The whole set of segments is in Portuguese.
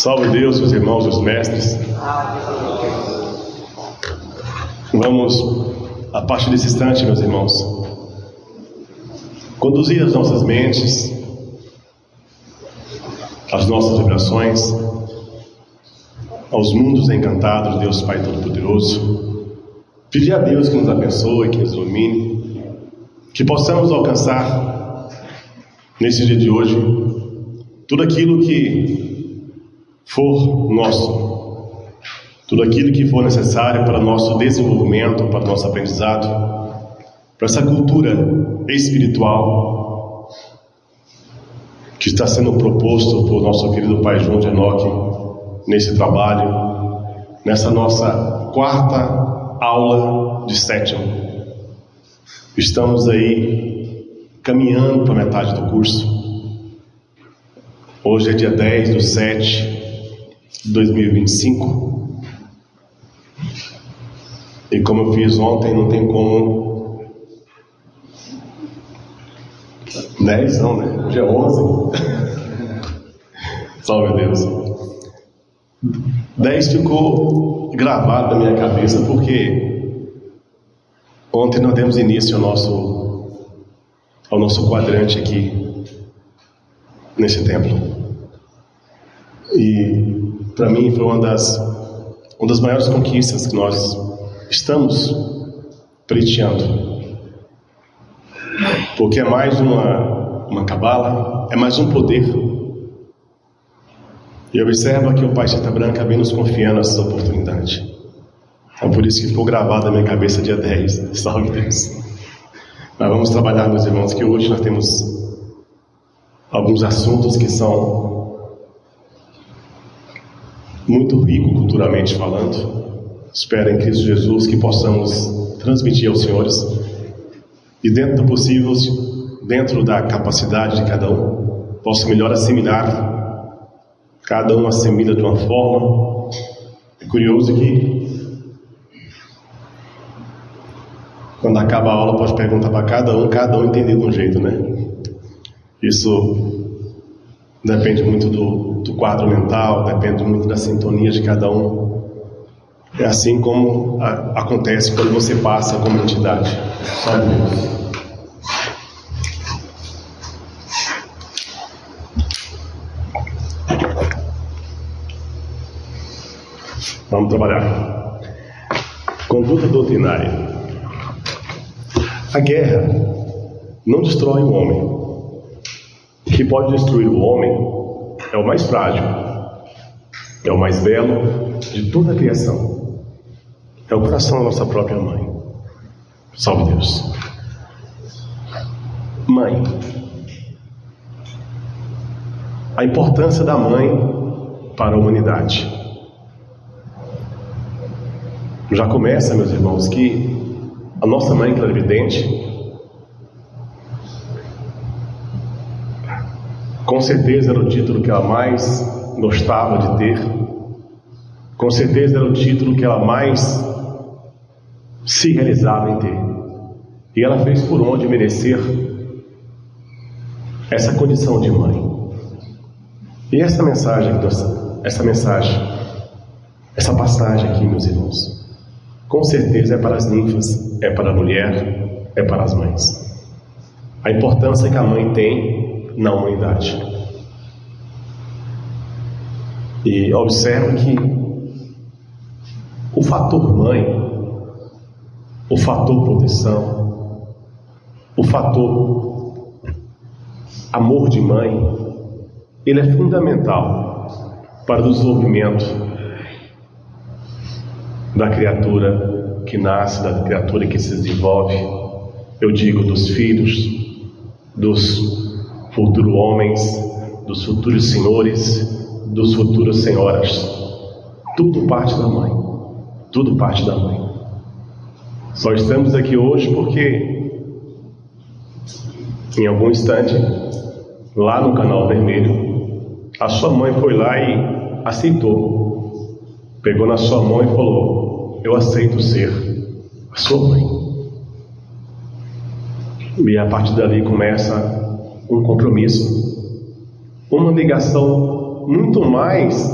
Salve Deus, os irmãos e os mestres. Vamos, a partir desse instante, meus irmãos, conduzir as nossas mentes, as nossas vibrações, aos mundos encantados de Deus Pai Todo-Poderoso. Pedir a Deus que nos abençoe, que nos ilumine, que possamos alcançar, nesse dia de hoje, tudo aquilo que for nosso, tudo aquilo que for necessário para nosso desenvolvimento, para nosso aprendizado, para essa cultura espiritual que está sendo proposto por nosso querido Pai João de Enoque nesse trabalho, nessa nossa quarta aula de sétimo. Estamos aí caminhando para a metade do curso. Hoje é dia 10/7 de 2025. E como eu fiz ontem, não tem como 10 não, né? Hoje é 11. Salve Deus. 10 ficou gravado na minha cabeça porque ontem nós demos início ao nosso quadrante aqui nesse templo. E para mim foi uma das maiores conquistas que nós estamos pleiteando, porque é mais uma cabala, é mais um poder. E observa que o Pai Chita Branca vem nos confiando essa oportunidade. É por isso que ficou gravado na minha cabeça dia 10. Salve Deus. Mas vamos trabalhar, meus irmãos, que hoje nós temos alguns assuntos que são muito ricos culturalmente falando. Espero em Cristo Jesus que possamos transmitir aos senhores e, dentro do possível, dentro da capacidade de cada um, possa melhor assimilar. Cada um assimila de uma forma. É curioso que quando acaba a aula pode perguntar para cada um entender de um jeito, né? Isso depende muito do quadro mental, depende muito da sintonia de cada um. É assim como acontece quando você passa como entidade. Só Deus. Vamos trabalhar. Conduta doutrinária. A guerra não destrói o homem. O que pode destruir o homem é o mais frágil, é o mais belo de toda a criação. É o coração da nossa própria mãe. Salve Deus. Mãe. A importância da mãe para a humanidade. Já começa, meus irmãos, que a nossa mãe clarividente, com certeza era o título que ela mais gostava de ter, com certeza era o título que ela mais se realizava em ter, e ela fez por onde merecer essa condição de mãe. E essa passagem aqui, meus irmãos, com certeza é para as ninfas, é para a mulher, é para as mães. A importância que a mãe tem na humanidade. E observe que o fator mãe, o fator proteção, o fator amor de mãe, ele é fundamental para o desenvolvimento da criatura que nasce, da criatura que se desenvolve. Eu digo dos filhos, dos futuros homens, dos futuros senhores, dos futuros senhoras. Tudo parte da mãe. Tudo parte da mãe. Só estamos aqui hoje porque em algum instante, lá no canal vermelho, a sua mãe foi lá e aceitou. Pegou na sua mão e falou: eu aceito ser a sua mãe. E a partir dali começa um compromisso, uma ligação muito mais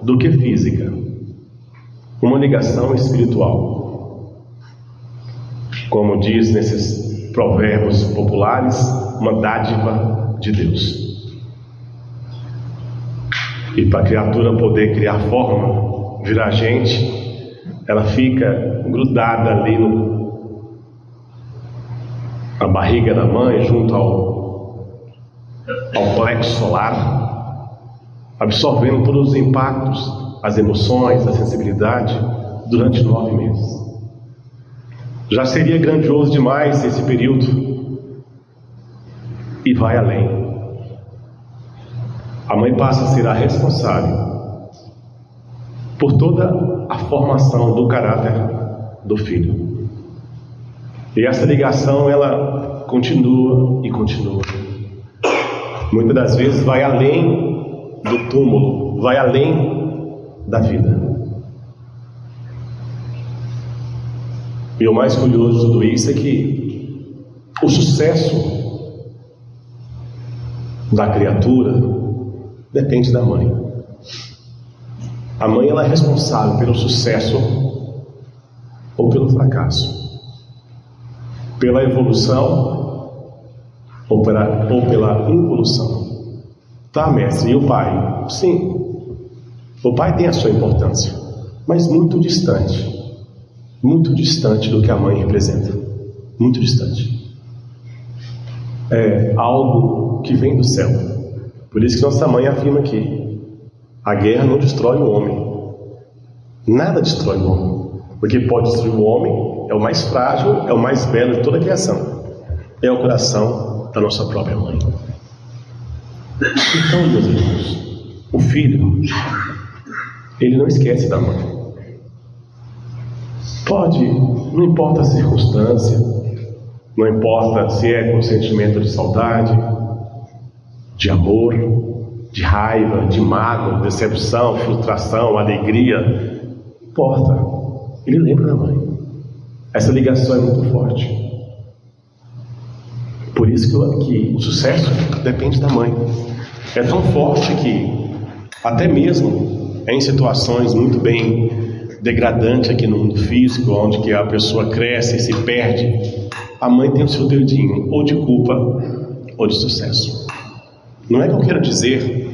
do que física, uma ligação espiritual. Como diz nesses provérbios populares, uma dádiva de Deus. E para a criatura poder criar forma, virar gente, ela fica grudada ali na barriga da mãe, junto ao plexo solar, absorvendo todos os impactos, as emoções, a sensibilidade, durante 9 meses. Já seria grandioso demais esse período, e vai além. A mãe passa a ser a responsável por toda a formação do caráter do filho. E essa ligação, ela continua e continua. Muitas das vezes vai além do túmulo, vai além da vida. E o mais curioso de tudo isso é que o sucesso da criatura depende da mãe. A mãe, ela é responsável pelo sucesso ou pelo fracasso, pela evolução ou pela involução. Tá, mestre, e o pai? Sim, o pai tem a sua importância, mas muito distante do que a mãe representa. Muito distante. É algo que vem do céu. Por isso que nossa mãe afirma que a guerra não destrói o homem. Nada destrói o homem. O que pode destruir o homem é o mais frágil, é o mais belo de toda a criação. É o coração da nossa própria mãe. Então, meus irmãos, o filho, ele não esquece da mãe. Não importa a circunstância, não importa se é com sentimento de saudade, de amor, de raiva, de mágoa, decepção, frustração, alegria, não importa, ele lembra da mãe. Essa ligação é muito forte. Por isso que o sucesso depende da mãe. É tão forte que até mesmo em situações muito bem degradante aqui no mundo físico, onde que a pessoa cresce e se perde, a mãe tem o seu dedinho, ou de culpa, ou de sucesso. Não é que eu quero dizer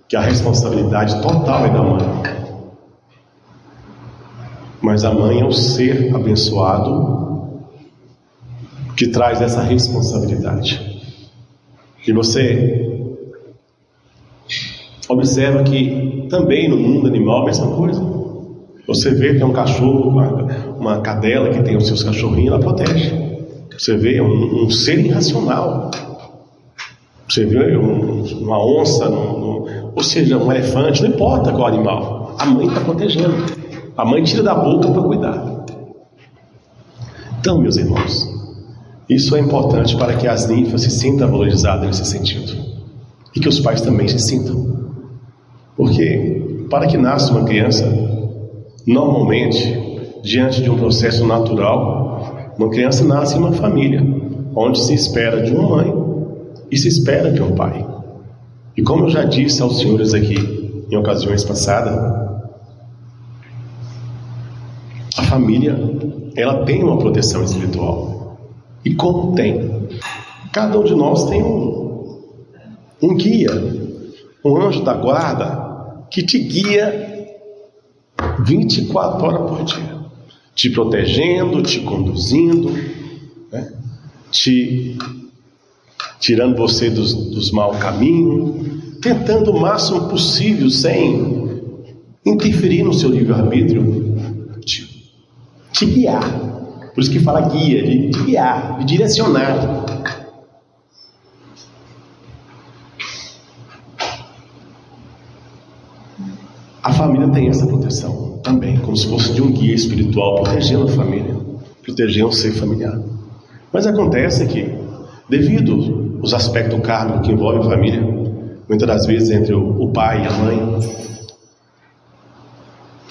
que a responsabilidade total é da mãe, mas a mãe é um ser abençoado que traz essa responsabilidade. E você observa que também no mundo animal a mesma coisa. Você vê que tem um cachorro, uma cadela que tem os seus cachorrinhos, ela protege. Você vê um ser irracional. Você vê uma onça, ou seja, um elefante, não importa qual animal. A mãe está protegendo. A mãe tira da boca para cuidar. Então, meus irmãos, isso é importante para que as ninfas se sintam valorizadas nesse sentido. E que os pais também se sintam. Porque, para que nasça uma criança, normalmente, diante de um processo natural, uma criança nasce em uma família, onde se espera de uma mãe e se espera de um pai. E como eu já disse aos senhores aqui, em ocasiões passadas, a família, ela tem uma proteção espiritual. E como tem? Cada um de nós tem um guia, um anjo da guarda, que te guia 24 horas por dia, te protegendo, te conduzindo, né? Tirando você dos maus caminhos, tentando o máximo possível, sem interferir no seu livre-arbítrio, te guiar. Por isso que fala guia, de guiar, de direcionar. A família tem essa proteção também, como se fosse de um guia espiritual, protegendo a família, protegendo o ser familiar. Mas acontece que, devido aos aspectos kármicos que envolvem a família, muitas das vezes entre o pai e a mãe,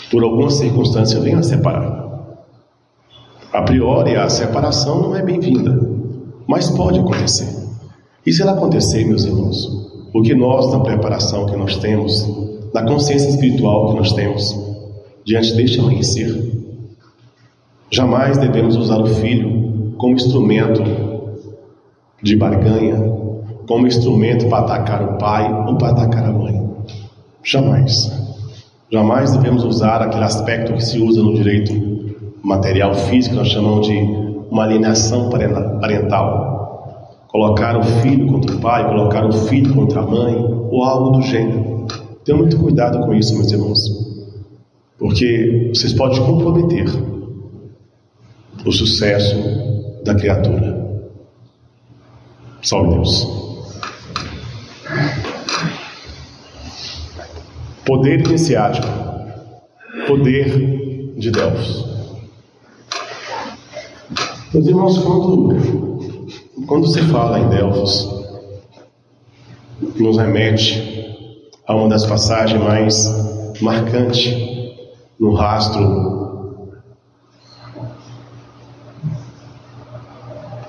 por alguma circunstância vem a separar. A priori, a separação não é bem-vinda, mas pode acontecer. E se ela acontecer, meus irmãos, o que nós, na preparação que nós temos, na consciência espiritual que nós temos diante deste amanhecer. Jamais devemos usar o filho como instrumento de barganha, como instrumento para atacar o pai ou para atacar a mãe. Jamais. Jamais devemos usar aquele aspecto que se usa no direito material físico, nós chamamos de uma alienação parental. Colocar o filho contra o pai, colocar o filho contra a mãe, ou algo do gênero. Tenham muito cuidado com isso, meus irmãos, porque vocês podem comprometer o sucesso da criatura. Salve Deus. Poder iniciático, poder de Delfos. Meus irmãos, quando se fala em Delfos, nos remete a uma das passagens mais marcantes no rastro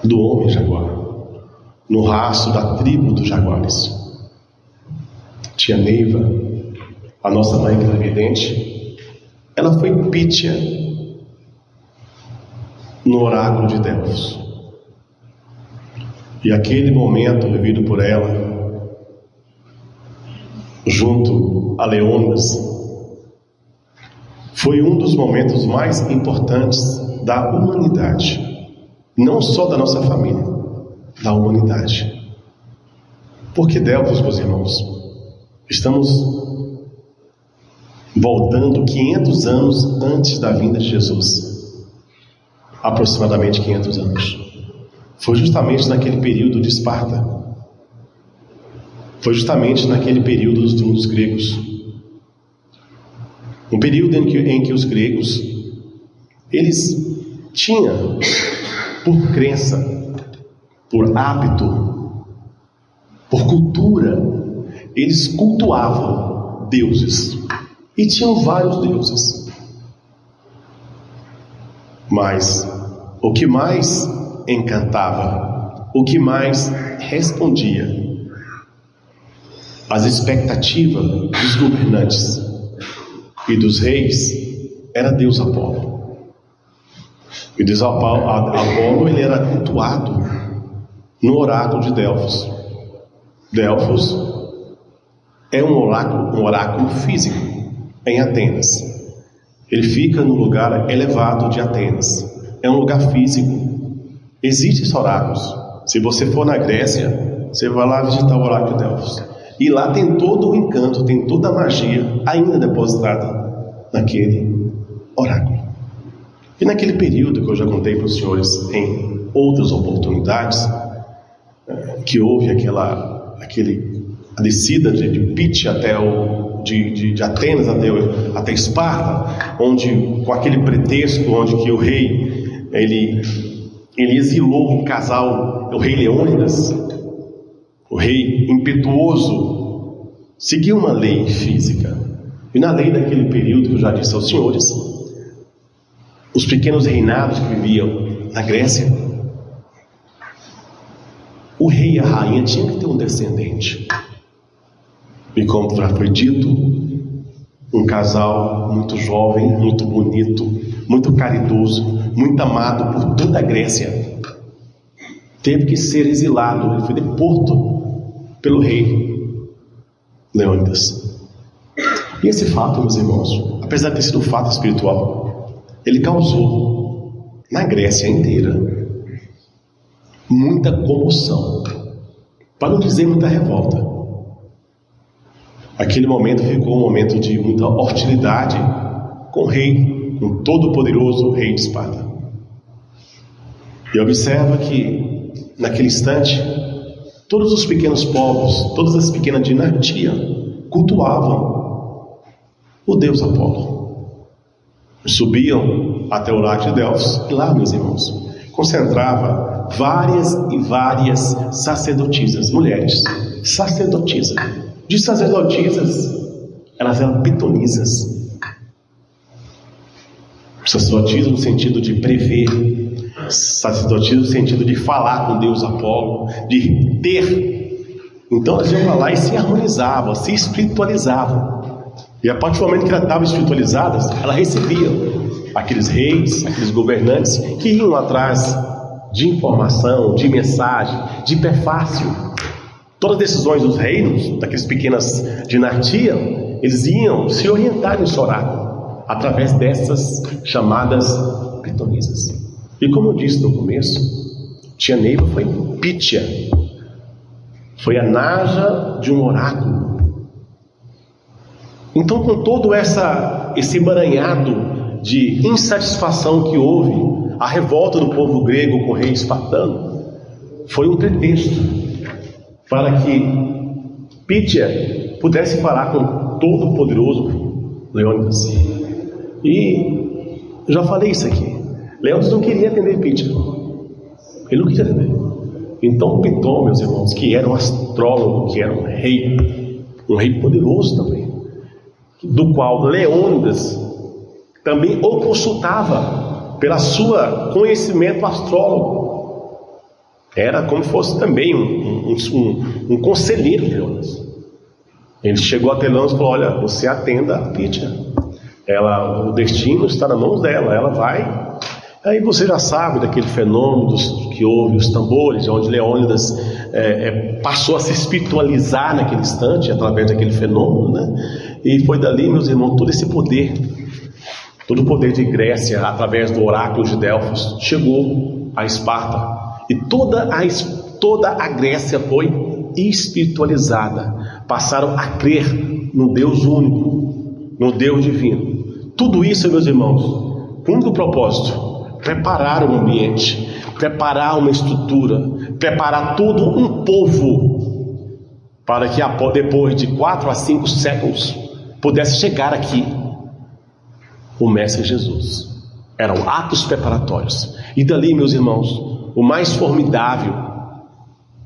do homem jaguar, no rastro da tribo dos jaguares. Tia Neiva, a nossa mãe clarividente, ela foi pítia no oráculo de Delfos. E aquele momento vivido por ela, junto a Leônidas, foi um dos momentos mais importantes da humanidade, não só da nossa família, da humanidade. Porque Delfos, meus irmãos, estamos voltando 500 anos antes da vinda de Jesus, aproximadamente 500 anos. Foi justamente naquele período de Esparta, foi justamente naquele período dos gregos, um período em que os gregos, eles tinham, por crença, por hábito, por cultura, eles cultuavam deuses, e tinham vários deuses. Mas o que mais encantava, o que mais respondia às expectativas dos governantes e dos reis era Deus Apolo. E Deus Apolo, ele era cultuado no oráculo de Delfos. Delfos é um oráculo físico em Atenas. Ele fica no lugar elevado de Atenas. É um lugar físico. Existem esses oráculos. Se você for na Grécia, você vai lá visitar o oráculo de Delfos. E lá tem todo o encanto, tem toda a magia ainda depositada naquele oráculo. E naquele período que eu já contei para os senhores em outras oportunidades, que houve a descida de Pítia de Atenas até Esparta, onde, com aquele pretexto, onde que o rei ele exilou um casal, o rei Leônidas, o rei impetuoso, seguiu uma lei física. E na lei daquele período, que eu já disse aos senhores, os pequenos reinados que viviam na Grécia, o rei e a rainha tinham que ter um descendente. E como já foi dito, um casal muito jovem, muito bonito, muito caridoso, muito amado por toda a Grécia, teve que ser exilado. Ele foi deporto pelo rei Leônidas. E esse fato, meus irmãos, apesar de ter sido um fato espiritual, ele causou na Grécia inteira muita comoção, para não dizer muita revolta. Aquele momento ficou um momento de muita hostilidade com o rei, com o todo-poderoso rei de Esparta. E observa que naquele instante todos os pequenos povos, todas as pequenas dinastias cultuavam o deus Apolo. Subiam até o lago de Delfos e lá, meus irmãos, concentrava várias e várias sacerdotisas, mulheres sacerdotisas. De sacerdotisas, elas eram pitonisas. Sacerdotisas no sentido de prever, sacerdotisas no sentido de falar com Deus Apolo, de ter. Então elas iam lá e se harmonizavam, se espiritualizavam. E a partir do momento que ela estava espiritualizada, ela recebia aqueles reis, aqueles governantes que iam atrás de informação, de mensagem, de prefácio. Todas as decisões dos reinos, daquelas pequenas dinastia, eles iam se orientar nesse oráculo através dessas chamadas pitonisas. E como eu disse no começo, tia Neiva foi Pítia, foi a naja de um oráculo. Então, com todo esse emaranhado de insatisfação que houve, a revolta do povo grego com o rei espartano foi um pretexto para que Pítia pudesse falar com o todo-poderoso Leônidas. E eu já falei isso aqui. Leônidas não queria atender Pítia. Ele não queria atender. Então Pitô, meus irmãos, que era um astrólogo, que era um rei poderoso também, do qual Leônidas também o consultava pela sua conhecimento astrólogo. Era como se fosse também um conselheiro de Leônidas. Ele chegou até Leônidas e falou: olha, você atenda a Pítia, o destino está nas mãos dela, ela vai. Aí você já sabe daquele fenômeno que houve, os tambores, onde Leônidas passou a se espiritualizar naquele instante, através daquele fenômeno, né? E foi dali, meus irmãos, todo esse poder, todo o poder de Grécia, através do oráculo de Delfos, chegou a Esparta. E toda a Grécia foi espiritualizada. Passaram a crer no Deus único, no Deus divino. Tudo isso, meus irmãos, com o único propósito: preparar um ambiente, preparar uma estrutura, preparar todo um povo, para que depois de 4 a 5 séculos pudesse chegar aqui o Mestre Jesus. Eram atos preparatórios. E dali, meus irmãos, o mais formidável,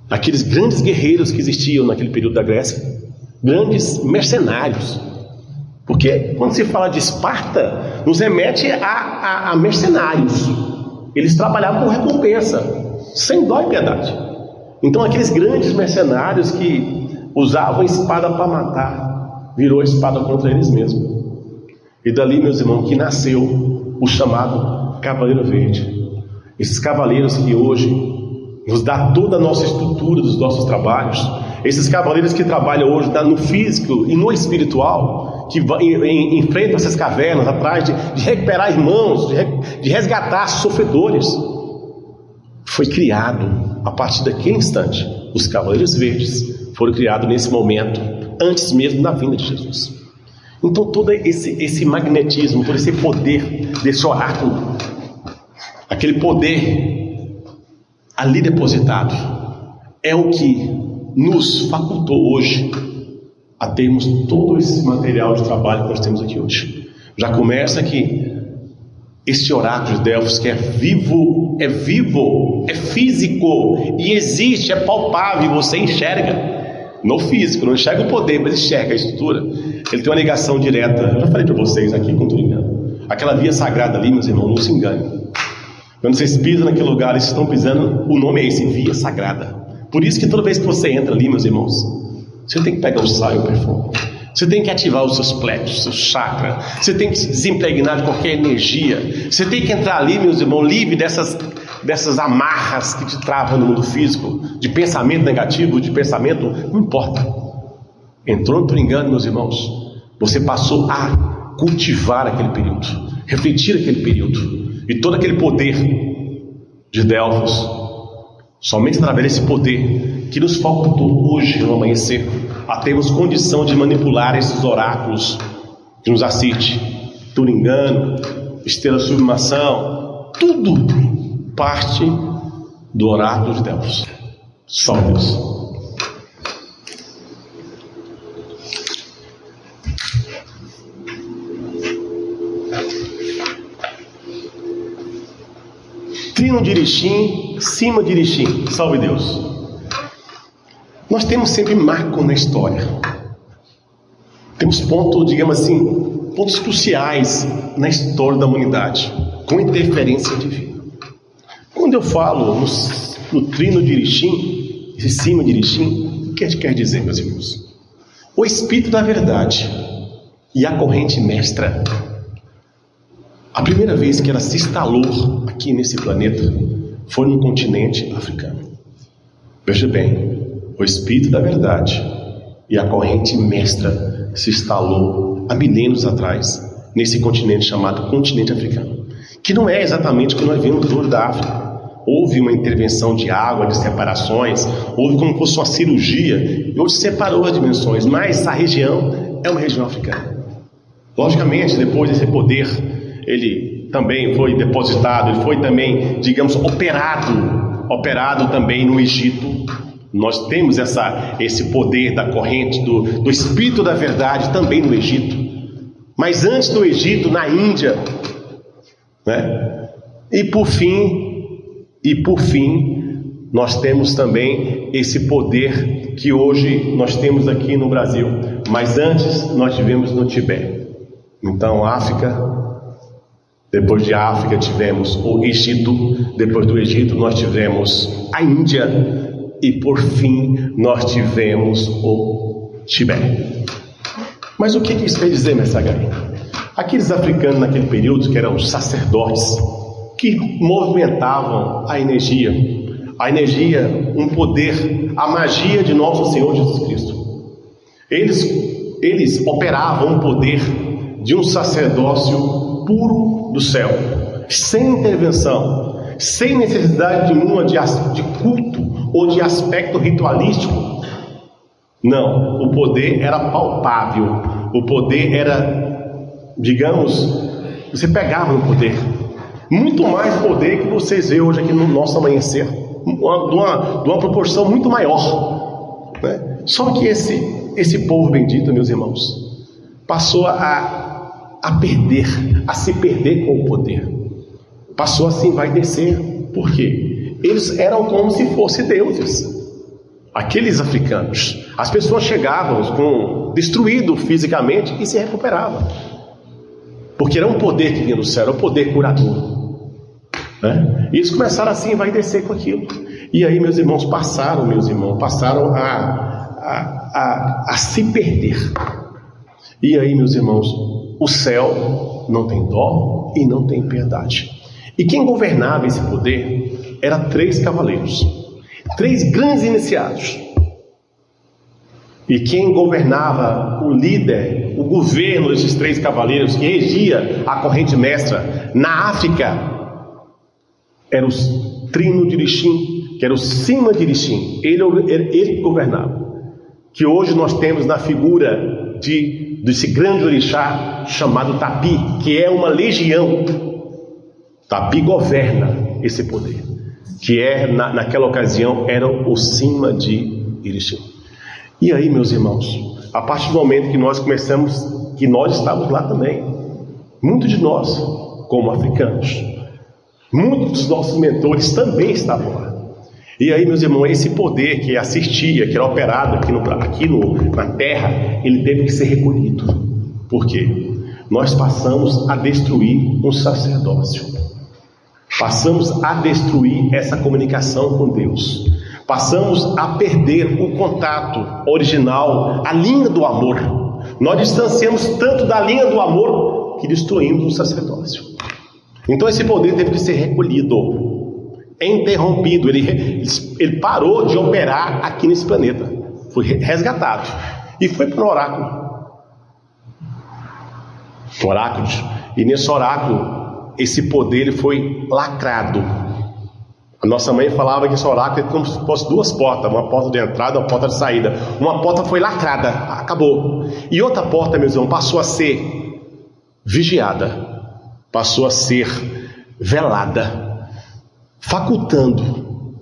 aqueles grandes guerreiros que existiam naquele período da Grécia, grandes mercenários. Porque quando se fala de Esparta, nos remete a mercenários. Eles trabalhavam por recompensa, sem dó e piedade. Então aqueles grandes mercenários que usavam a espada para matar, virou a espada contra eles mesmos. E dali, meus irmãos, que nasceu o chamado Cavaleiro Verde. Esses cavaleiros que hoje nos dá toda a nossa estrutura dos nossos trabalhos. Esses cavaleiros que trabalham hoje no físico e no espiritual, que enfrentam essas cavernas atrás de recuperar irmãos, de resgatar sofredores. Foi criado a partir daquele instante. Os Cavaleiros Verdes foram criados nesse momento, antes mesmo da vinda de Jesus. Então todo esse magnetismo, todo esse poder desse oráculo, aquele poder ali depositado, é o que nos facultou hoje a termos todo esse material de trabalho que nós temos aqui hoje. Já começa que este oráculo de Delfos, que é vivo, é físico e existe, é palpável, você enxerga no físico, não enxerga o poder, mas enxerga a estrutura. Ele tem uma ligação direta, eu já falei para vocês aqui, com tudo engano. Aquela via sagrada ali, meus irmãos, não se enganem. Quando vocês pisam naquele lugar, vocês estão pisando, o nome é esse, via sagrada. Por isso que toda vez que você entra ali, meus irmãos, você tem que pegar o sal e o perfume. Você tem que ativar os seus plexos, seus chakras. Você tem que se desimpregnar de qualquer energia. Você tem que entrar ali, meus irmãos, livre dessas amarras que te travam no mundo físico, de pensamento negativo, de pensamento, não importa. Entrou por engano, meus irmãos, você passou a cultivar aquele período, refletir aquele período. E todo aquele poder de Delfos, somente através desse poder que nos faltou hoje no amanhecer, a termos condição de manipular esses oráculos que nos assiste, Turingano, Estrela Sublimação, tudo parte do oráculo de Delfos. Só Deus. Trino de Irixim, cima de Irixim, salve Deus. Nós temos sempre marco na história. Temos pontos, digamos assim, pontos cruciais na história da humanidade, com interferência divina. Quando eu falo no trino de Irixim, esse cima de Irixim, o que quer dizer, meus irmãos? O Espírito da Verdade, e a corrente mestra. A primeira vez que ela se instalou aqui nesse planeta foi no continente africano. Veja bem, o Espírito da Verdade e a corrente mestra se instalou há milênios atrás nesse continente chamado continente africano, que não é exatamente o que nós vemos hoje da África. Houve uma intervenção de água, de separações, houve como se fosse uma cirurgia, e hoje separou as dimensões, mas essa região é uma região africana. Logicamente, depois desse poder, ele também foi depositado, ele foi também, digamos, operado também no Egito. Nós temos esse poder da corrente, do Espírito da Verdade também no Egito. Mas antes do Egito, na Índia, né? E por fim, nós temos também esse poder que hoje nós temos aqui no Brasil, mas antes nós tivemos no Tibete. Então, África, depois de África tivemos o Egito, depois do Egito nós tivemos a Índia e por fim nós tivemos o Tibete. Mas o que isso quer dizer, mestre H? Aqueles africanos naquele período, que eram os sacerdotes, que movimentavam a energia, um poder, a magia de nosso Senhor Jesus Cristo. Eles operavam um poder de um sacerdócio puro do céu, sem intervenção, sem necessidade nenhuma de culto ou de aspecto ritualístico. Não, o poder era palpável, o poder era, digamos, você pegava no poder, muito mais poder que vocês veem hoje aqui no nosso amanhecer, de uma proporção muito maior, né? Só que esse povo bendito, meus irmãos, passou a se perder com o poder, passou a se envaidecer. Por quê? Eles eram como se fossem deuses, aqueles africanos. As pessoas chegavam destruído fisicamente e se recuperavam, porque era um poder que vinha do céu, era um poder curador, né? E eles começaram a se envaidecer com aquilo. E aí, meus irmãos, passaram a se perder. E aí, meus irmãos, o céu não tem dó e não tem piedade. E quem governava esse poder eram 3 cavaleiros, 3 grandes iniciados. E quem governava, o líder, o governo desses 3 cavaleiros, que regia a corrente mestra na África, era o Trino de Irixim, que era o Cima de Irixim. Ele governava. Que hoje nós temos na figura desse grande orixá chamado Tapi, que é uma legião. Tapi governa esse poder, que naquela ocasião era o Cima de Irixim. E aí, meus irmãos, a partir do momento que nós começamos, que nós estávamos lá também, muitos de nós, como africanos, muitos dos nossos mentores também estavam lá. E aí, meus irmãos, esse poder que assistia, que era operado aqui na Terra, ele teve que ser recolhido. Por quê? Nós passamos a destruir um sacerdócio, passamos a destruir essa comunicação com Deus, passamos a perder o contato original, a linha do amor. Nós distanciamos tanto da linha do amor que destruímos o sacerdócio. Então esse poder teve que ser recolhido, interrompido. Ele parou de operar aqui nesse planeta, foi resgatado e foi para o oráculo. E nesse oráculo, esse poder ele foi lacrado. A nossa mãe falava que esse oráculo é como se fosse 2 portas, uma porta de entrada e uma porta de saída. Uma porta foi lacrada, acabou. E outra porta, meus irmãos, passou a ser vigiada, passou a ser velada, facultando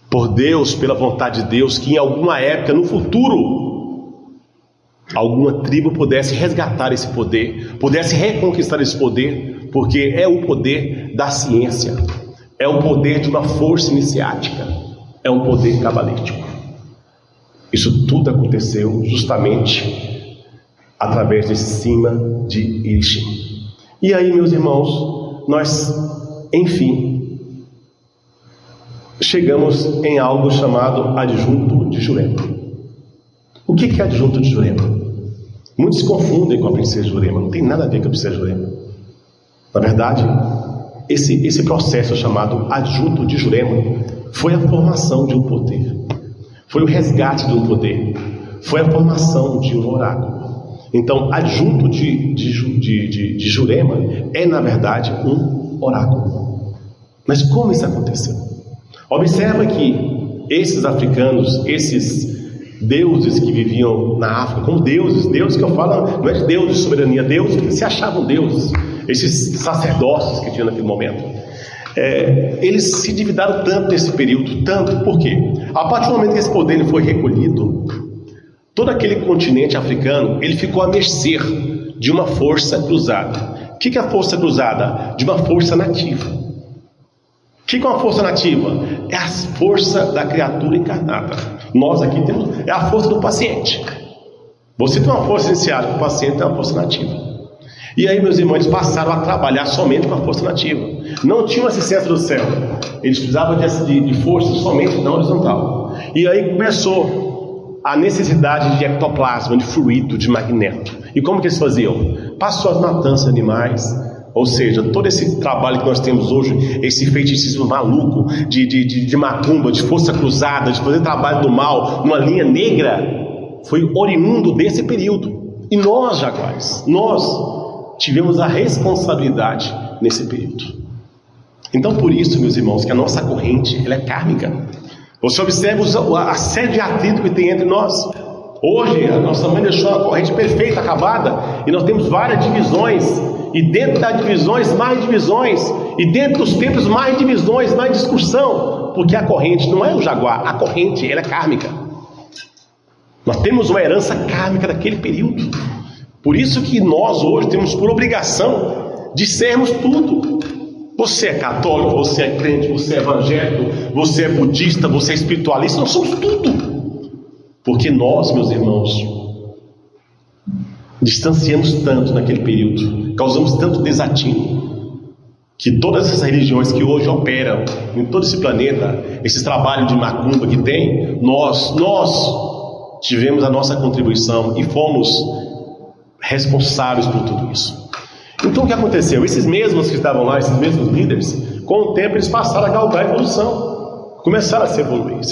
por Deus, pela vontade de Deus, que em alguma época, no futuro, alguma tribo pudesse resgatar esse poder, pudesse reconquistar esse poder, porque é o poder da ciência, é o poder de uma força iniciática, é um poder cabalístico. Isso tudo aconteceu justamente através desse Cima de Irixim. E aí, meus irmãos, nós, enfim, chegamos em algo chamado adjunto de Jurema. O que é adjunto de Jurema? Muitos se confundem com a princesa Jurema, não tem nada a ver com a princesa Jurema. Na verdade, esse processo chamado adjunto de Jurema foi a formação de um poder, foi o resgate de um poder, foi a formação de um oráculo. Então, adjunto de Jurema é, na verdade, um oráculo. Mas como isso aconteceu? Observa que esses africanos, esses deuses que viviam na África, como deuses que eu falo, não é de deuses de soberania, deuses que se achavam deuses, esses sacerdócios que tinham naquele momento, eles se endividaram tanto nesse período, tanto, por quê? A partir do momento que esse poder foi recolhido, todo aquele continente africano, ele ficou à mercê de uma força cruzada. O que é a força cruzada? De uma força nativa. O que é uma força nativa? É a força da criatura encarnada. Nós aqui temos, é a força do paciente. Você tem uma força iniciada, o paciente tem uma força nativa. E aí, meus irmãos, passaram a trabalhar somente com a força nativa. Não tinham assistência do céu. Eles precisavam de força somente na horizontal. E aí começou a necessidade de ectoplasma, de fluido, de magneto. E como que eles faziam? Passou as matanças de animais. Ou seja, todo esse trabalho que nós temos hoje, esse feiticismo maluco, de macumba, de força cruzada, de fazer trabalho do mal, numa linha negra, foi oriundo desse período. E nós, jaguares, nós tivemos a responsabilidade nesse período. Então, por isso, meus irmãos, que a nossa corrente, ela é kármica. Você observa a série de atrito que tem entre nós. Hoje, a nossa mãe deixou a corrente perfeita, acabada, e nós temos várias divisões. E dentro das divisões, mais divisões. E dentro dos templos, mais divisões, mais discussão. Porque a corrente não é o jaguar, a corrente, ela é kármica. Nós temos uma herança kármica daquele período. Por isso que nós hoje temos por obrigação de sermos tudo. Você é católico, você é crente, você é evangélico, você é budista, você é espiritualista, nós somos tudo. Porque nós, meus irmãos, distanciamos tanto naquele período, causamos tanto desatino, que todas essas religiões que hoje operam em todo esse planeta, esses trabalhos de macumba que tem, nós tivemos a nossa contribuição e fomos responsáveis por tudo isso. Então o que aconteceu? Esses mesmos que estavam lá, esses mesmos líderes, com o tempo eles passaram a galgar a evolução, começaram a se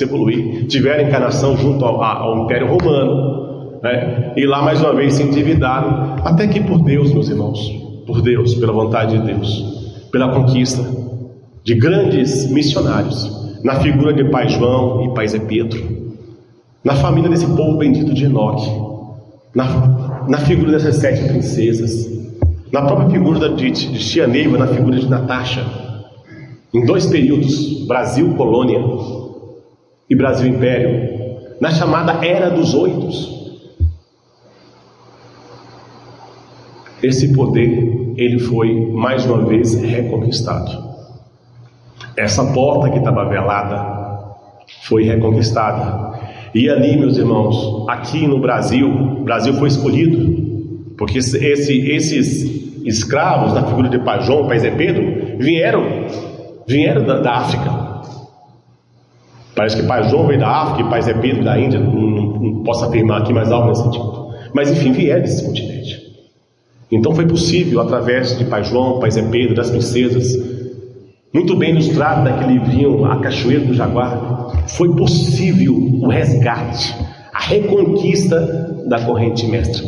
evoluir, tiveram encarnação junto ao Império Romano, né? E lá mais uma vez se endividaram, até que por Deus, meus irmãos, por Deus, pela vontade de Deus, pela conquista de grandes missionários, na figura de Pai João e Pai Zé Pedro, na família desse povo bendito de Enoque, na figura dessas 7 princesas, na própria figura de tia Neiva, na figura de Natasha, em 2 períodos, Brasil Colônia e Brasil Império, na chamada Era dos Oitos. Esse poder, ele foi mais uma vez reconquistado. Essa porta que estava velada foi reconquistada. E ali, meus irmãos, aqui no Brasil, o Brasil foi escolhido, porque esses escravos, na figura de Pai João, Pai Zé Pedro, vieram da África. Parece que Pai João veio da África e Pai Zé Pedro da Índia, não posso afirmar aqui mais algo nesse sentido. Mas enfim, vieram desse continente. Então foi possível, através de Pai João, Pai Zé Pedro, das princesas, muito bem ilustrado naquele livrinho A Cachoeira do Jaguar, foi possível o resgate, a reconquista da corrente mestra.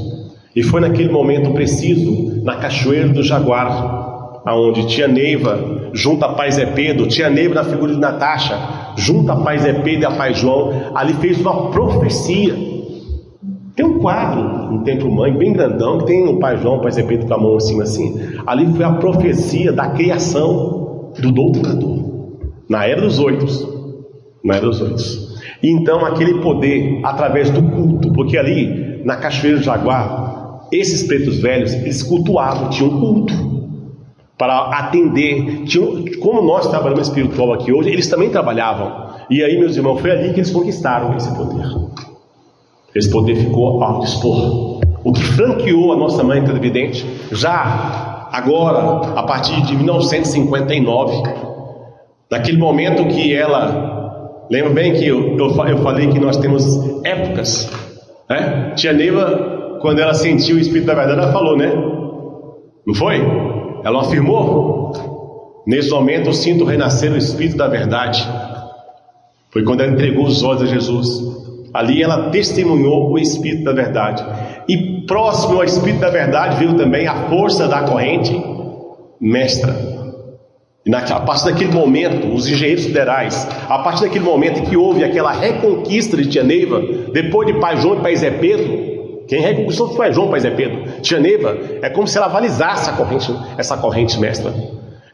E foi naquele momento preciso, na Cachoeira do Jaguar, aonde tia Neiva, junto a Pai Zé Pedro, tia Neiva na figura de Natasha, junto a Pai Zé Pedro e a Pai João, ali fez uma profecia. Tem um quadro no Templo Mãe, bem grandão, que tem o Pai João, o Pai Zé Pedro com a mão acima assim. Ali foi a profecia da criação do doutrinador, na Era dos Oitos. Na Era dos Oitos. E então aquele poder, através do culto, porque ali, na Cachoeira do Jaguar, esses pretos velhos, eles cultuavam, tinham culto para atender, como nós trabalhamos espiritual aqui hoje, eles também trabalhavam. E aí, meus irmãos, foi ali que eles conquistaram esse poder. Esse poder ficou ao dispor. O que franqueou a nossa mãe televidente, já agora, a partir de 1959, naquele momento que ela, lembra bem que eu falei que nós temos épocas, né? Tia Neiva quando ela sentiu o Espírito da verdade, ela falou, né? Não foi? Ela afirmou: nesse momento eu sinto renascer o Espírito da verdade. Foi quando ela entregou os olhos a Jesus. Ali ela testemunhou o Espírito da verdade. E próximo ao Espírito da verdade veio também a força da corrente mestra. E a partir daquele momento, os engenheiros federais, a partir daquele momento em que houve aquela reconquista de Tia Neiva, depois de Pai João e Pai Zé Pedro, quem reconquistou foi Pai João e Pai Zé Pedro. Tia Neiva é como se ela avalizasse essa corrente mestra.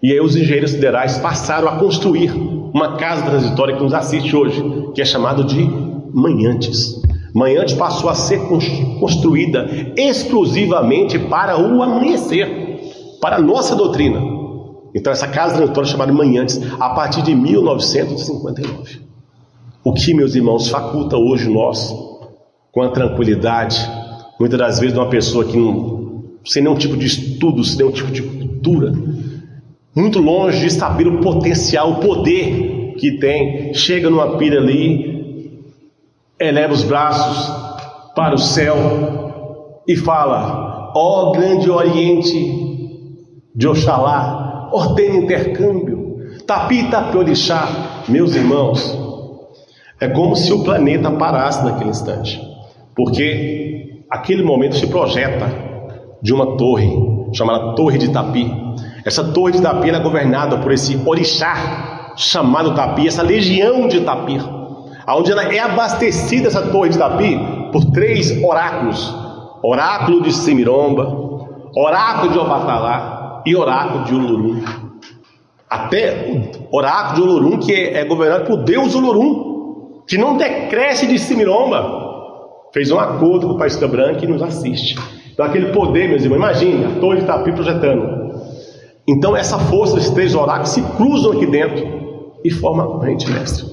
E aí os engenheiros federais passaram a construir uma casa transitória que nos assiste hoje, que é chamada de Manhantes. Manhantes passou a ser construída exclusivamente para o amanhecer, para a nossa doutrina. Então essa casa transitória é chamada Manhantes, a partir de 1959. O que, meus irmãos, faculta hoje nós, com a tranquilidade, muitas das vezes de uma pessoa que não, sem nenhum tipo de estudo, sem nenhum tipo de cultura, muito longe de saber o potencial, o poder que tem, chega numa pilha ali, eleva os braços para o céu e fala: ó grande oriente de Oxalá, ordena intercâmbio, Tapi Tapi Orixá. Meus irmãos, é como se o planeta parasse naquele instante, porque aquele momento se projeta de uma torre chamada Torre de Tapi. Essa Torre de Tapi é governada por esse orixá chamado Tapi, essa legião de Tapi, onde ela é abastecida, essa Torre de Tapi, por 3 oráculos: oráculo de Semiromba, oráculo de Obatalá e oráculo de Olorum. Até o oráculo de Olorum, que é governado por Deus Olorum, que não decresce de Semiromba, fez um acordo com o Pai Cida Branca e nos assiste. Então aquele poder, meus irmãos, imagine a Torre de Tapi projetando. Então essa força desses 3 oráculos se cruzam aqui dentro e formam a corrente mestre.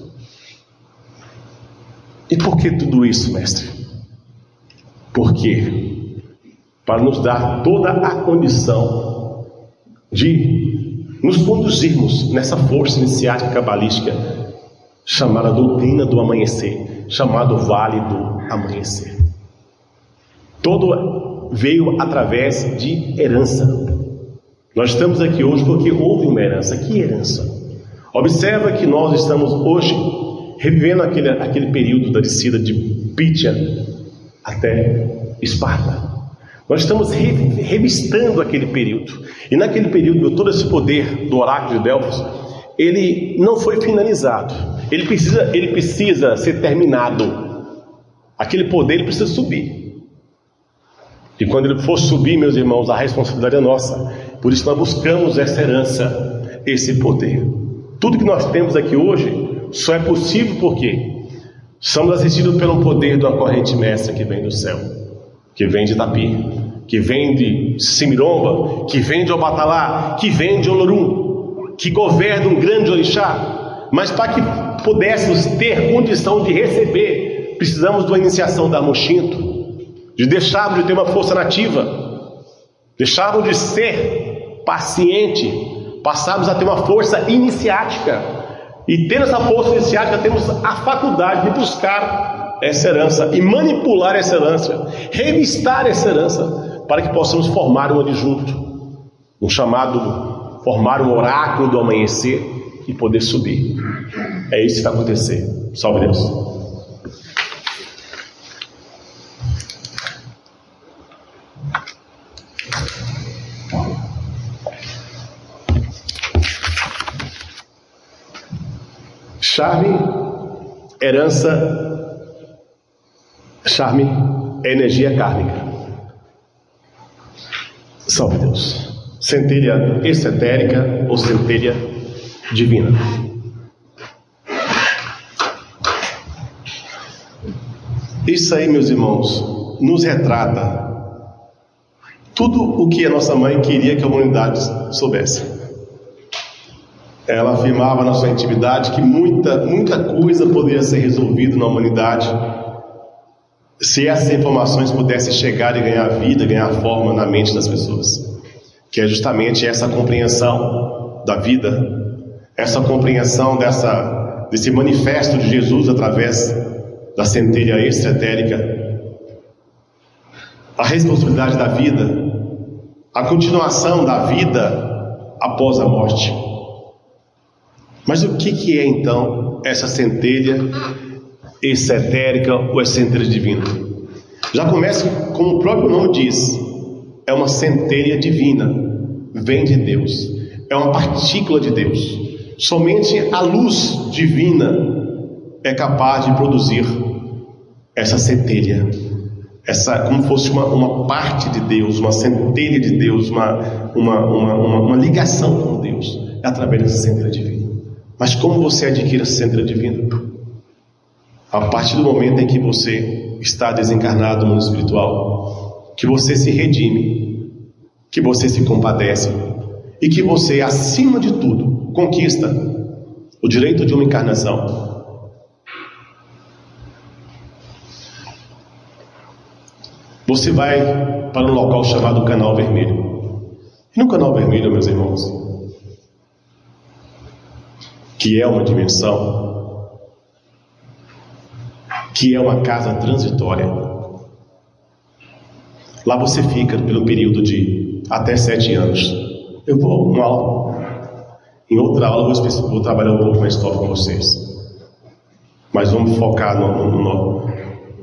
E por que tudo isso, mestre? Porque para nos dar toda a condição de nos conduzirmos nessa força iniciática cabalística chamada doutrina do amanhecer, chamado Vale do Amanhecer. Todo veio através de herança. Nós estamos aqui hoje porque houve uma herança. Que herança? Observa que nós estamos hoje revivendo aquele período da descida de Pítia até Esparta. Nós estamos revistando aquele período. E naquele período, todo esse poder do oráculo de Delfos, ele não foi finalizado. Ele precisa ser terminado. Aquele poder ele precisa subir. E quando ele for subir, meus irmãos, a responsabilidade é nossa. Por isso nós buscamos essa herança, esse poder. Tudo que nós temos aqui hoje só é possível porque somos assistidos pelo poder de uma corrente mestra que vem do céu, que vem de Tapi, que vem de Semiromba, que vem de Obatalá, que vem de Olorum, que governa um grande orixá. Mas para que pudéssemos ter condição de receber, precisamos de uma iniciação da Mochinto, de deixarmos de ter uma força nativa, deixarmos de ser paciente, passarmos a ter uma força iniciática. E tendo essa força iniciática, temos a faculdade de buscar essa herança e manipular essa herança, revistar essa herança, para que possamos formar um adjunto, formar um oráculo do amanhecer e poder subir. É isso que vai acontecer. Salve Deus. Charme, herança, charme é energia kármica. Salve Deus. Centelha exotérica ou centelha divina. Isso aí, meus irmãos, nos retrata tudo o que a nossa mãe queria que a humanidade soubesse. Ela afirmava na sua intimidade que muita coisa poderia ser resolvida na humanidade se essas informações pudessem chegar e ganhar vida, ganhar forma na mente das pessoas. Que é justamente essa compreensão da vida, essa compreensão desse manifesto de Jesus através da centelha extraetérica, a responsabilidade da vida, a continuação da vida após a morte. Mas o que é então essa centelha exotérica ou essa centelha divina? Já começa, como o próprio nome diz, é uma centelha divina, vem de Deus, é uma partícula de Deus. Somente a luz divina é capaz de produzir essa centelha, como fosse uma parte de Deus, uma centelha de Deus, uma ligação com Deus, é através dessa centelha divina. Mas como você adquire essa centelha divina? A partir do momento em que você está desencarnado no mundo espiritual, que você se redime, que você se compadece e que você, acima de tudo, conquista o direito de uma encarnação. Você vai para um local chamado Canal Vermelho. E no Canal Vermelho, meus irmãos, que é uma dimensão, que é uma casa transitória, lá você fica pelo período de até 7 anos. Eu vou uma aula, em outra aula vou trabalhar um pouco mais top com vocês, mas vamos focar na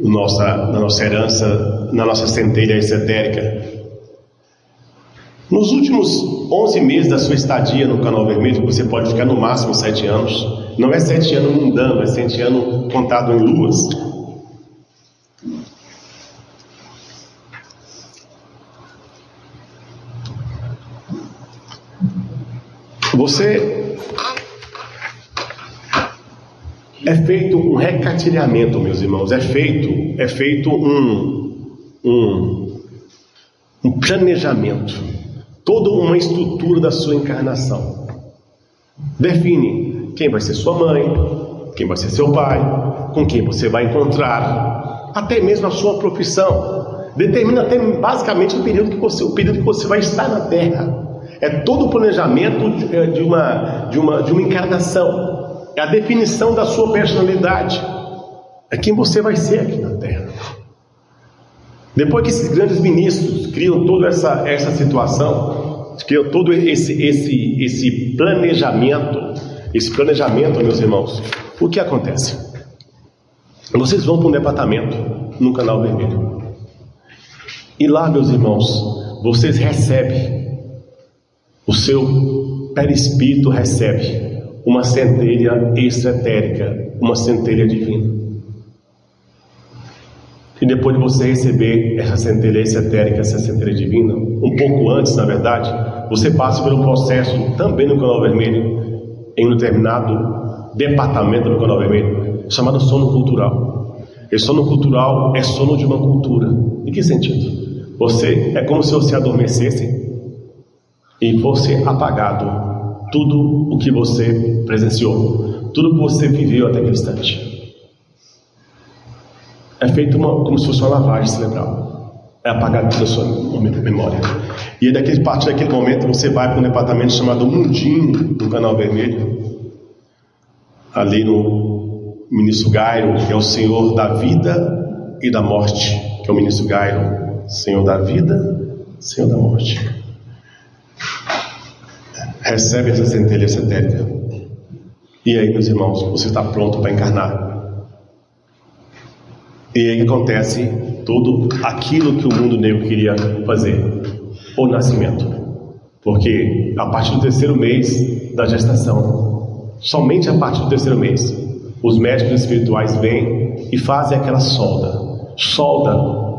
nossa herança, na nossa centelha exotérica. Nos últimos 11 meses da sua estadia no Canal Vermelho, você pode ficar no máximo 7 anos. Não é 7 anos mundano, é 7 anos contado em luas. Você é feito um recatilhamento, meus irmãos. É feito um planejamento, toda uma estrutura da sua encarnação. Define quem vai ser sua mãe, quem vai ser seu pai, com quem você vai encontrar, até mesmo a sua profissão. Determina até basicamente o período que você vai estar na Terra. É todo o planejamento de uma encarnação. É a definição da sua personalidade. É quem você vai ser aqui na Terra. Depois que esses grandes ministros criam toda essa situação, criam todo esse planejamento, meus irmãos, o que acontece? Vocês vão para um departamento no Canal Vermelho. E lá, meus irmãos, vocês recebem, o seu perispírito recebe uma centelha exotérica, uma centelha divina. E depois de você receber essa centelha exotérica, essa centelha divina, um pouco antes, na verdade, você passa pelo processo também no Canal Vermelho, em um determinado departamento do Canal Vermelho, chamado sono cultural. E sono cultural é sono de uma cultura. Em que sentido? É como se você adormecesse e fosse apagado tudo o que você presenciou, tudo que você viveu até aquele instante. É feito como se fosse uma lavagem cerebral. É apagado toda a sua memória. E a partir daquele momento você vai para um departamento chamado Mundinho, no Canal Vermelho, ali no Ministro Gairo, que é o Senhor da vida e da morte, que é o Ministro Gairo, Senhor da vida, Senhor da morte. Recebe essa centelha exotérica. E aí, meus irmãos, você está pronto para encarnar. E aí acontece tudo aquilo que o mundo negro queria fazer: o nascimento. Porque a partir do 3º mês da gestação, somente a partir do 3º mês, os médicos espirituais vêm e fazem aquela solda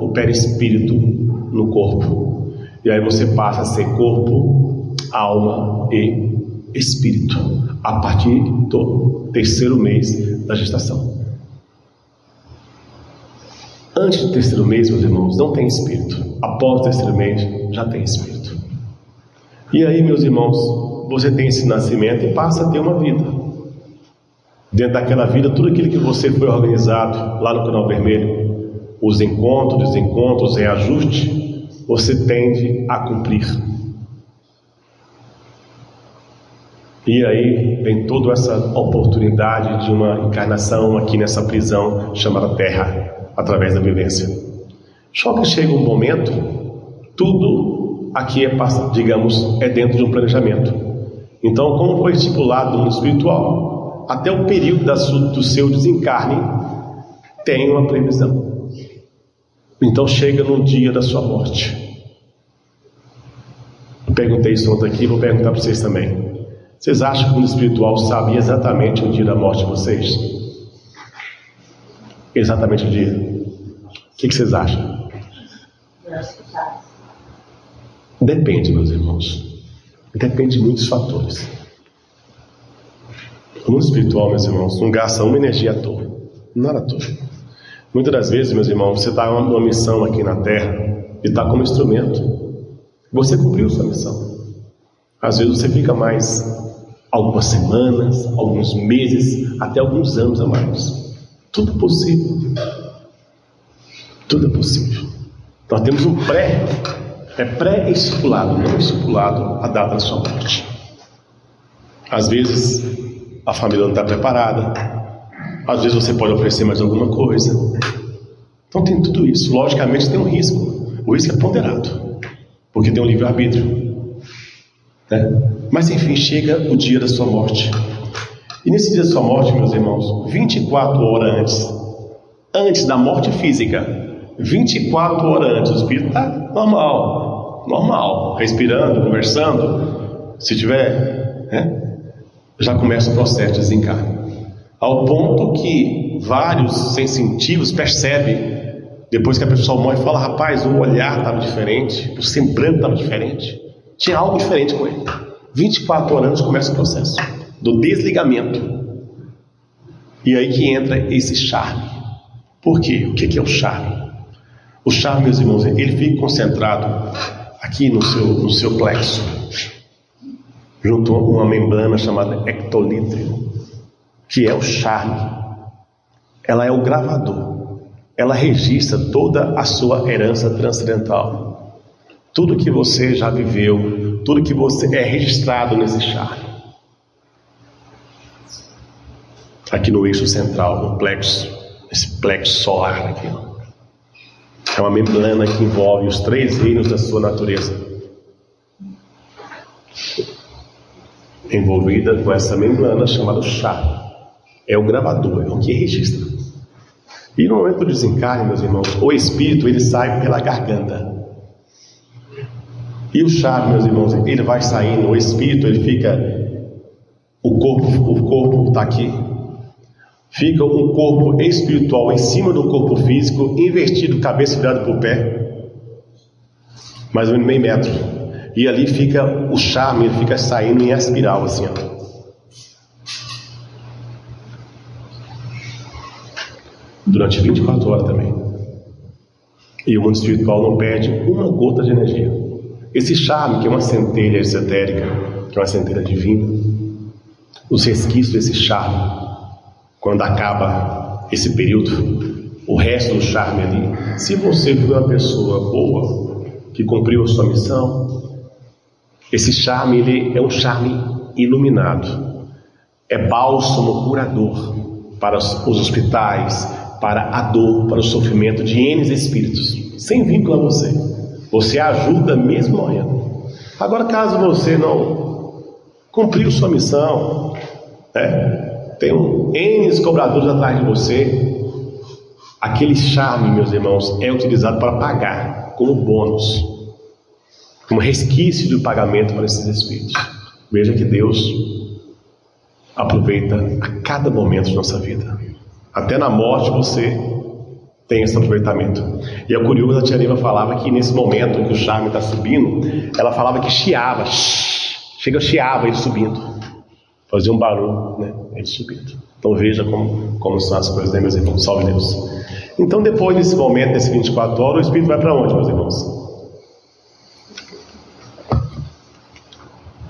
o perispírito no corpo. E aí você passa a ser corpo, alma e espírito, a partir do 3º mês da gestação. Antes do 3º mês, meus irmãos, não tem espírito. Após o 3º mês, já tem espírito. E aí, meus irmãos, você tem esse nascimento e passa a ter uma vida. Dentro daquela vida, tudo aquilo que você foi organizado lá no Canal Vermelho, os encontros, desencontros, reajuste, você tende a cumprir. E aí vem toda essa oportunidade de uma encarnação aqui nessa prisão chamada Terra, através da vivência. Só que chega um momento, tudo aqui digamos, é dentro de um planejamento. Então, como foi estipulado no mundo espiritual, até o período do seu desencarne, tem uma previsão. Então chega no dia da sua morte. Eu perguntei isso ontem aqui, vou perguntar para vocês também. Vocês acham que o mundo espiritual sabia exatamente o dia da morte de vocês? Exatamente o dia. O que vocês acham? Depende, meus irmãos. Depende de muitos fatores. O mundo espiritual, meus irmãos, não gasta uma energia à toa. Nada à toa. Muitas das vezes, meus irmãos, você está numa missão aqui na Terra e está como instrumento. Você cumpriu sua missão. Às vezes você fica mais algumas semanas, alguns meses, até alguns anos a mais. Tudo é possível. Tudo é possível. Nós temos um pré-estipulado, não estipulado a data da sua morte. Às vezes a família não está preparada, às vezes você pode oferecer mais alguma coisa. Então tem tudo isso. Logicamente tem um risco. O risco é ponderado, porque tem um livre-arbítrio, né? Mas enfim, chega o dia da sua morte. E nesse dia da sua morte, meus irmãos, 24 horas antes da morte física, 24 horas antes, o espírito está normal, respirando, conversando. Se tiver, né, já começa o processo de desencarne. Ao ponto que vários sensitivos percebem, depois que a pessoa morre, fala: rapaz, o olhar estava diferente, o semblante estava diferente, tinha algo diferente com ele. 24 horas antes começa o processo do desligamento. E aí que entra esse charme. Por quê? O que é o charme? O charme, meus irmãos, ele fica concentrado aqui no seu plexo, junto a uma membrana chamada ectolítrio, que é o charme. Ela é o gravador. Ela registra toda a sua herança transcendental. Tudo que você já viveu, tudo que você é registrado nesse charme. Aqui no eixo central, no plexo, esse plexo solar aqui, ó. É uma membrana que envolve os 3 reinos da sua natureza. Envolvida com essa membrana chamada charme. É o gravador, é o que registra. E no momento do desencarne, meus irmãos, o espírito ele sai pela garganta. E o charme, meus irmãos, ele vai saindo, o espírito ele fica, o corpo está aqui. Fica um corpo espiritual em cima do corpo físico, invertido, cabeça virada para o pé, mais ou menos meio metro. E ali fica o charme, ele fica saindo em espiral assim, ó. Durante 24 horas também. E o mundo espiritual não perde uma gota de energia. Esse charme, que é uma centelha esotérica, que é uma centelha divina, os resquícios desse charme, quando acaba esse período, o resto do charme ali, se você for uma pessoa boa, que cumpriu a sua missão, esse charme ele é um charme iluminado, é bálsamo curador para os hospitais, para a dor, para o sofrimento de N espíritos, sem vínculo a você. Você ajuda mesmo morrendo. Agora, caso você não cumpriu sua missão, tem N cobradores atrás de você, aquele charme, meus irmãos, é utilizado para pagar como bônus, como resquício do pagamento para esses espíritos. Veja que Deus aproveita a cada momento de nossa vida. Até na morte você tem esse aproveitamento. E é curioso, a tia Lima falava que nesse momento em que o charme está subindo, ela falava que chiava, chiava ele subindo. Fazia um barulho, né? Ele subindo. Então veja como são as coisas, né, meus irmãos? Salve Deus. Então depois desse momento, desse 24 horas, o espírito vai para onde, meus irmãos?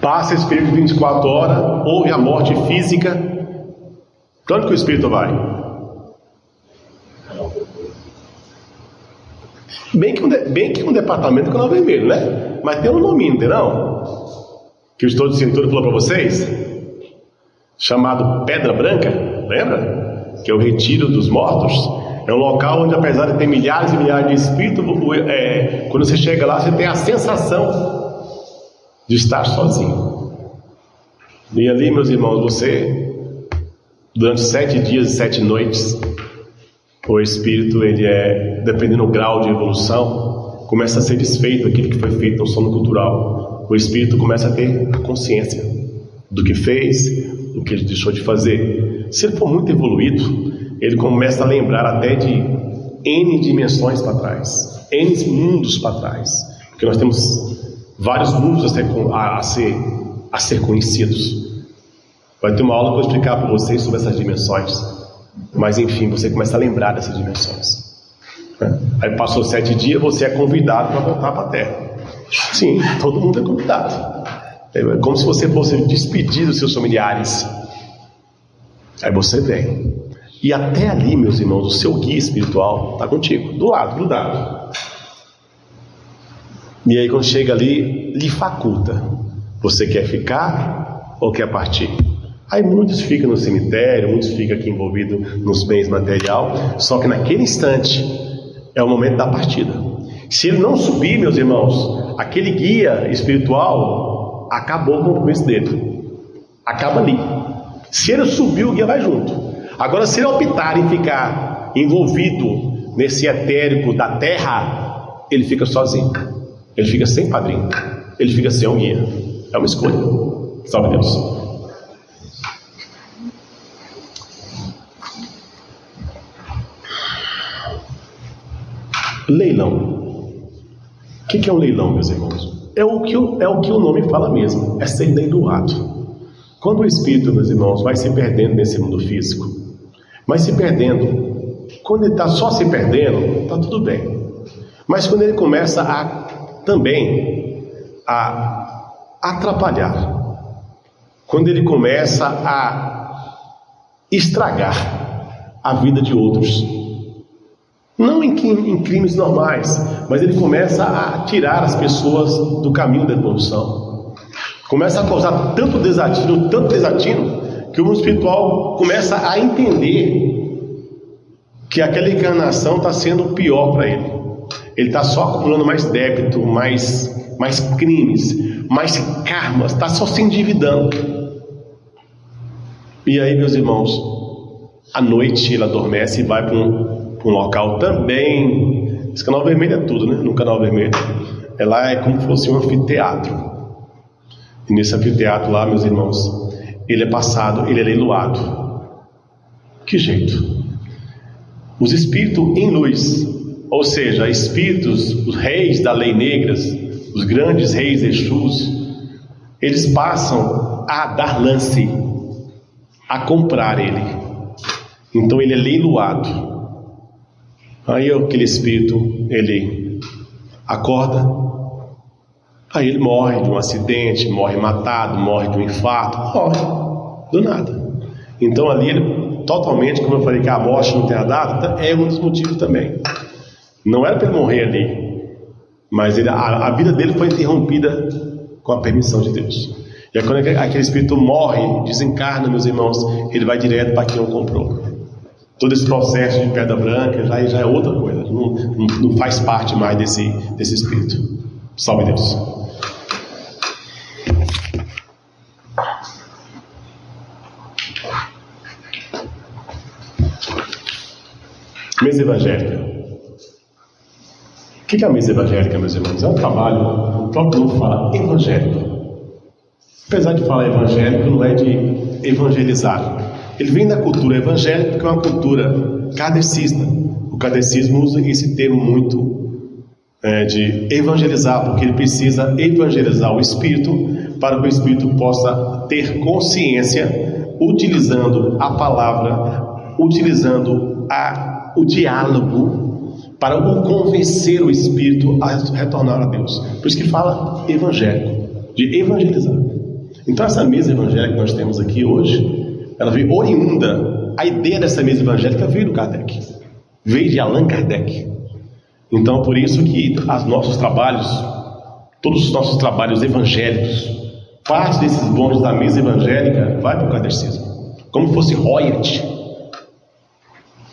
Passa esse período de 24 horas, houve a morte física. Para onde que o espírito vai? Bem que um departamento com canal vermelho, né? Mas tem um nome, não? Que o estudo de cintura falou para vocês? Chamado Pedra Branca, lembra? Que é o retiro dos mortos. É um local onde, apesar de ter milhares e milhares de espíritos, quando você chega lá, você tem a sensação de estar sozinho. E ali, meus irmãos, você, durante 7 dias e 7 noites, o espírito, dependendo do grau de evolução, começa a ser desfeito aquilo que foi feito no sono cultural. O espírito começa a ter consciência do que fez, do que ele deixou de fazer. Se ele for muito evoluído, ele começa a lembrar até de N dimensões para trás, N mundos para trás, porque nós temos vários mundos a ser conhecidos. Vai ter uma aula que eu vou explicar para vocês sobre essas dimensões, mas enfim, você começa a lembrar dessas dimensões. Aí passou 7 dias, você é convidado para voltar para a Terra. Sim, todo mundo é convidado. É como se você fosse despedir dos seus familiares. Aí você vem. E até ali, meus irmãos, o seu guia espiritual está contigo, do lado, grudado. E aí quando chega ali, lhe faculta. Você quer ficar ou quer partir? Aí muitos ficam no cemitério, muitos ficam aqui envolvidos nos bens material. Só que naquele instante é o momento da partida. Se ele não subir, meus irmãos, aquele guia espiritual acabou com o compromisso dele. Acaba ali. Se ele subir, o guia vai junto. Agora, se ele optar em ficar envolvido nesse etérico da terra, ele fica sozinho. Ele fica sem padrinho. Ele fica sem um guia. É uma escolha. Salve Deus. Leilão. O que é um leilão, meus irmãos? É o que o nome fala mesmo. É ser leiloado. Quando o espírito, meus irmãos, vai se perdendo nesse mundo físico, vai se perdendo, quando ele está só se perdendo, está tudo bem. Mas quando ele começa também a atrapalhar, quando ele começa a estragar a vida de outros, não em crimes normais, mas ele começa a tirar as pessoas do caminho da evolução, começa a causar tanto desatino, que o mundo espiritual começa a entender que aquela encarnação está sendo pior para ele. Ele está só acumulando mais débito, mais crimes, mais karmas, está só se endividando. E aí, meus irmãos, à noite ele adormece e vai para um local também. Esse canal vermelho é tudo, né? No canal vermelho, lá é como se fosse um anfiteatro. E nesse anfiteatro lá, meus irmãos, ele é passado, ele é leiloado. Que jeito? Os espíritos em luz, ou seja, espíritos, os reis da lei negras, os grandes reis Exus, eles passam a dar lance, a comprar ele. Então ele é leiloado. Aí aquele espírito, ele acorda, aí ele morre de um acidente, morre matado, morre de um infarto, morre do nada. Então ali ele totalmente, como eu falei que a morte não tem a data, é um dos motivos também. Não era para ele morrer ali, mas a vida dele foi interrompida com a permissão de Deus. E aí, quando aquele espírito morre, desencarna, meus irmãos, ele vai direto para quem o comprou. Todo esse processo de pedra branca já é outra coisa, não faz parte mais desse espírito. Salve Deus. Mesa evangélica. O que é a mesa evangélica, meus irmãos? É um trabalho, o próprio nome fala evangélico. Apesar de falar evangélico, não é de evangelizar. Ele vem da cultura evangélica, porque é uma cultura kardecista. O kardecismo usa esse termo muito de evangelizar, porque ele precisa evangelizar o espírito, para que o espírito possa ter consciência, utilizando a palavra, utilizando o diálogo, para convencer o espírito a retornar a Deus. Por isso que fala evangélico, de evangelizar. Então essa mesa evangélica que nós temos aqui hoje, ela veio oriunda, a ideia dessa mesa evangélica veio do Kardec, veio de Allan Kardec. Então por isso que os nossos trabalhos, todos os nossos trabalhos evangélicos, parte desses bônus da mesa evangélica vai para o kardecismo, como fosse royalty.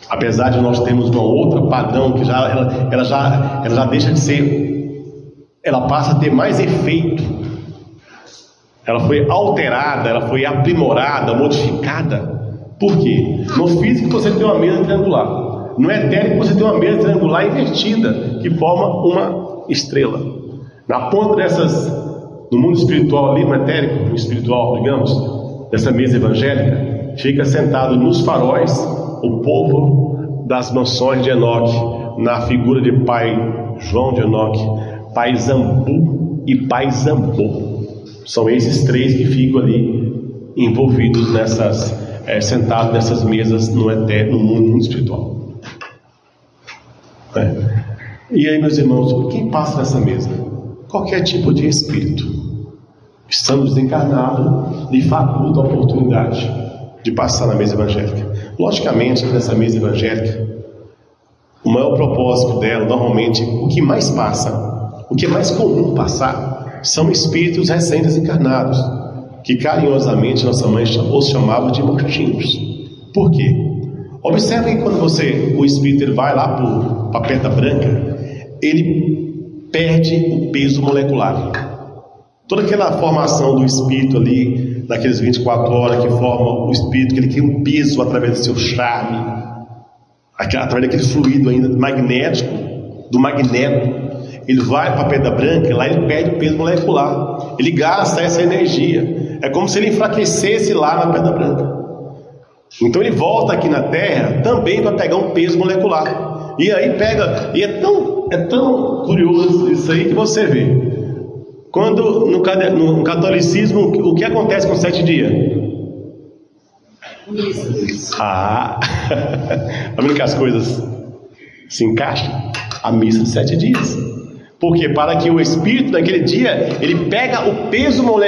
Apesar de nós termos uma outra padrão que ela já deixa de ser, ela passa a ter mais efeito. Ela foi alterada, ela foi aprimorada, modificada. Por quê? No físico você tem uma mesa triangular. No etérico você tem uma mesa triangular invertida, que forma uma estrela. Na ponta dessas, no mundo espiritual ali, no etérico, no espiritual, digamos, dessa mesa evangélica, fica sentado nos faróis o povo das mansões de Enoque, na figura de pai João de Enoque, pai Zambu e pai Zambô. São esses três que ficam ali envolvidos sentados nessas mesas no mundo espiritual. E aí, meus irmãos, quem passa nessa mesa? Qualquer tipo de espírito. Estando desencarnado, lhe faculta a oportunidade de passar na mesa evangélica. Logicamente, nessa mesa evangélica, o maior propósito dela, normalmente, o que mais passa, o que é mais comum passar, são espíritos recém-desencarnados, que carinhosamente nossa mãe os chamava de mortinhos. Por quê? Observem que quando o espírito ele vai lá para a pedra branca, ele perde o peso molecular. Toda aquela formação do espírito ali, naqueles 24 horas que forma o espírito, que ele cria um peso através do seu charme, através daquele fluido ainda magnético, do magneto. Ele vai para a pedra branca, lá ele perde o peso molecular, ele gasta essa energia, é como se ele enfraquecesse lá na pedra branca. Então ele volta aqui na Terra também para pegar um peso molecular, e aí pega, e é tão curioso isso aí que você vê, quando no catolicismo, o que acontece com 7 dias? Tá vendo que as coisas se encaixam? A missa de 7 dias. Porque para que o espírito naquele dia ele pega o peso molecular